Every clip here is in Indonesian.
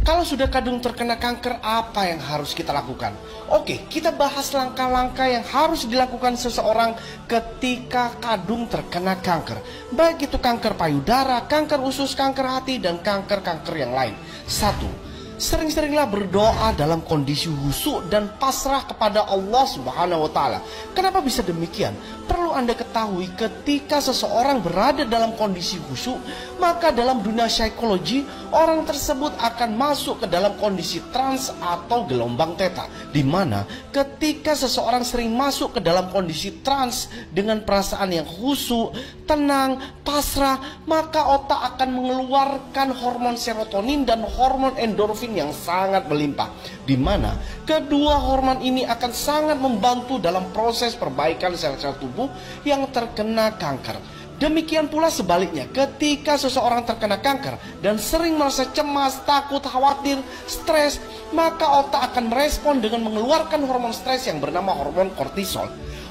Kalau sudah kadung terkena kanker, apa yang harus kita lakukan? Oke, kita bahas langkah-langkah yang harus dilakukan seseorang ketika kadung terkena kanker. Baik itu kanker payudara, kanker usus, kanker hati, dan kanker-kanker yang lain. 1. Sering-seringlah berdoa dalam kondisi khusyuk dan pasrah kepada Allah Subhanahu wa Ta'ala. Kenapa bisa demikian? Perlu Anda ketahui, ketika seseorang berada dalam kondisi khusyuk, maka dalam dunia psikologi, orang tersebut akan masuk ke dalam kondisi trans atau gelombang theta, di mana ketika seseorang sering masuk ke dalam kondisi trans dengan perasaan yang khusyuk, tenang, pasrah, maka otak akan mengeluarkan hormon serotonin dan hormon endorfin yang sangat melimpah, di mana kedua hormon ini akan sangat membantu dalam proses perbaikan sel-sel tubuh yang terkena kanker. Demikian pula sebaliknya, ketika seseorang terkena kanker dan sering merasa cemas, takut, khawatir, stres, maka otak akan merespon dengan mengeluarkan hormon stres yang bernama hormon kortisol.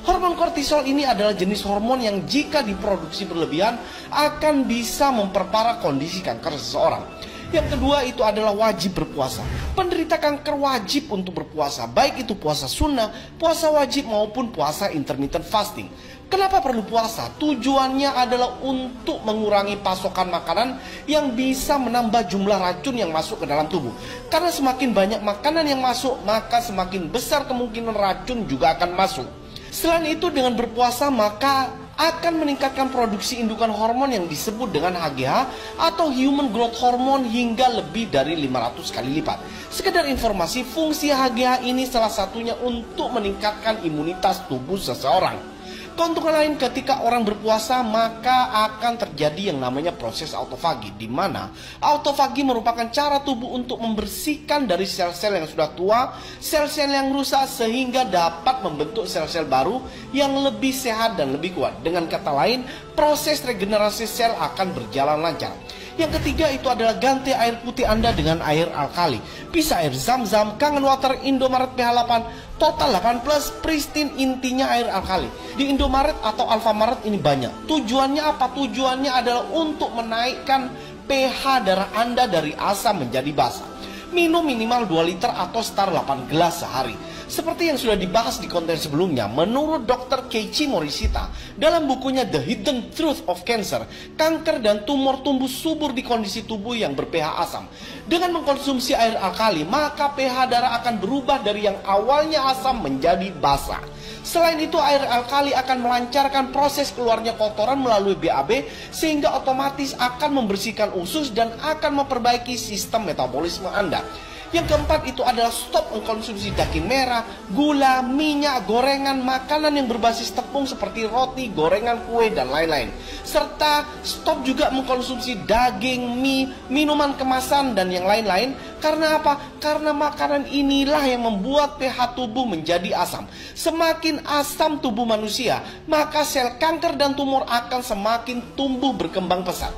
Hormon kortisol ini adalah jenis hormon yang jika diproduksi berlebihan akan bisa memperparah kondisi kanker seseorang. Yang kedua itu adalah wajib berpuasa. Penderita kanker wajib untuk berpuasa, baik itu puasa sunnah, puasa wajib maupun puasa intermittent fasting. Kenapa perlu puasa? Tujuannya adalah untuk mengurangi pasokan makanan yang bisa menambah jumlah racun yang masuk ke dalam tubuh. Karena semakin banyak makanan yang masuk, maka semakin besar kemungkinan racun juga akan masuk. Selain itu, dengan berpuasa maka akan meningkatkan produksi indukan hormon yang disebut dengan HGH atau Human Growth Hormone hingga lebih dari 500 kali lipat. Sekedar informasi, fungsi HGH ini salah satunya untuk meningkatkan imunitas tubuh seseorang. Keuntungan lain ketika orang berpuasa, maka akan terjadi yang namanya proses autofagi, di mana autofagi merupakan cara tubuh untuk membersihkan dari sel-sel yang sudah tua, sel-sel yang rusak, sehingga dapat membentuk sel-sel baru yang lebih sehat dan lebih kuat. Dengan kata lain, proses regenerasi sel akan berjalan lancar. Yang ketiga itu adalah ganti air putih Anda dengan air alkali. Bisa air Zam-Zam, Kangen Water, Indomaret pH 8, Total 8+, Pristine, intinya air alkali. Di Indomaret atau Alfamaret ini banyak. Tujuannya apa? Tujuannya adalah untuk menaikkan pH darah Anda dari asam menjadi basa. Minum minimal 2 liter atau sekitar 8 gelas sehari. Seperti yang sudah dibahas di konten sebelumnya, menurut Dr. Keiichi Morishita dalam bukunya The Hidden Truth of Cancer, kanker dan tumor tumbuh subur di kondisi tubuh yang ber-pH asam. Dengan mengkonsumsi air alkali, maka pH darah akan berubah dari yang awalnya asam menjadi basa. Selain itu, air alkali akan melancarkan proses keluarnya kotoran melalui BAB, sehingga otomatis akan membersihkan usus dan akan memperbaiki sistem metabolisme Anda. Yang keempat itu adalah stop mengkonsumsi daging merah, gula, minyak, gorengan, makanan yang berbasis tepung seperti roti, gorengan, kue, dan lain-lain. Serta stop juga mengkonsumsi daging, mie, minuman kemasan, dan yang lain-lain. Karena apa? Karena makanan inilah yang membuat pH tubuh menjadi asam. Semakin asam tubuh manusia, maka sel kanker dan tumor akan semakin tumbuh berkembang pesat.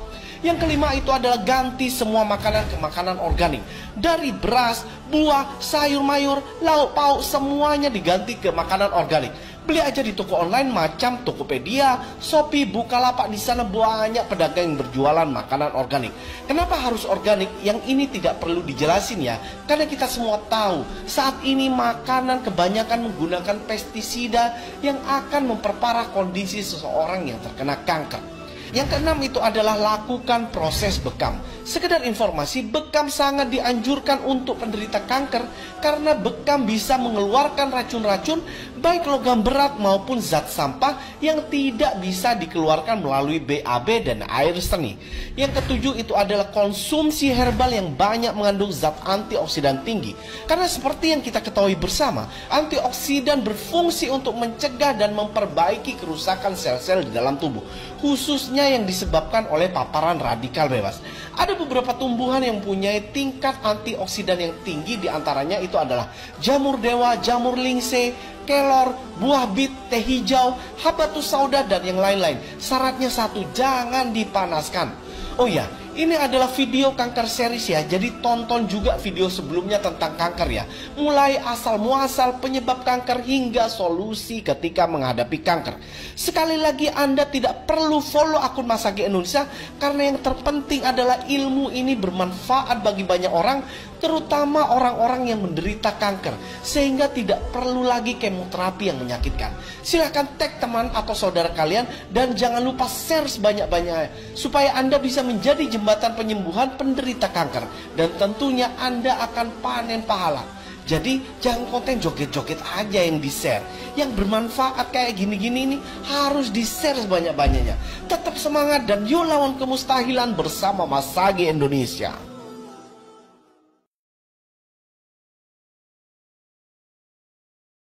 Yang kelima itu adalah ganti semua makanan ke makanan organik. Dari beras, buah, sayur mayur, lauk pauk, semuanya diganti ke makanan organik. Beli aja di toko online macam Tokopedia, Shopee, Bukalapak. Di sana banyak pedagang yang berjualan makanan organik. Kenapa harus organik? Yang ini tidak perlu dijelasin ya, karena kita semua tahu saat ini makanan kebanyakan menggunakan pestisida yang akan memperparah kondisi seseorang yang terkena kanker. Yang keenam itu adalah lakukan proses bekam. Sekedar informasi, bekam sangat dianjurkan untuk penderita kanker karena bekam bisa mengeluarkan racun-racun baik logam berat maupun zat sampah yang tidak bisa dikeluarkan melalui BAB dan air seni. Yang ketujuh itu adalah konsumsi herbal yang banyak mengandung zat antioksidan tinggi. Karena seperti yang kita ketahui bersama, antioksidan berfungsi untuk mencegah dan memperbaiki kerusakan sel-sel di dalam tubuh, khususnya yang disebabkan oleh paparan radikal bebas. Ada beberapa tumbuhan yang mempunyai tingkat antioksidan yang tinggi, diantaranya itu adalah jamur dewa, jamur lingse, kelor, buah bit, teh hijau, habatus sauda, dan yang lain-lain. Syaratnya satu, jangan dipanaskan. Oh ya, Ini adalah video kanker series ya. Jadi tonton juga video sebelumnya tentang kanker ya. Mulai asal muasal penyebab kanker hingga solusi ketika menghadapi kanker. Sekali lagi Anda tidak perlu follow akun Masagi Indonesia, karena yang terpenting adalah ilmu ini bermanfaat bagi banyak orang, terutama orang-orang yang menderita kanker, sehingga tidak perlu lagi kemoterapi yang menyakitkan. Silahkan tag teman atau saudara kalian, dan jangan lupa share sebanyak-banyaknya supaya Anda bisa menjadi jembatan penyembuhan penderita kanker, dan tentunya Anda akan panen pahala. Jadi jangan konten joget-joget aja yang di-share. Yang bermanfaat kayak gini-gini ini harus di-share sebanyak-banyaknya. Tetap semangat dan yuk lawan kemustahilan bersama Masagi Indonesia.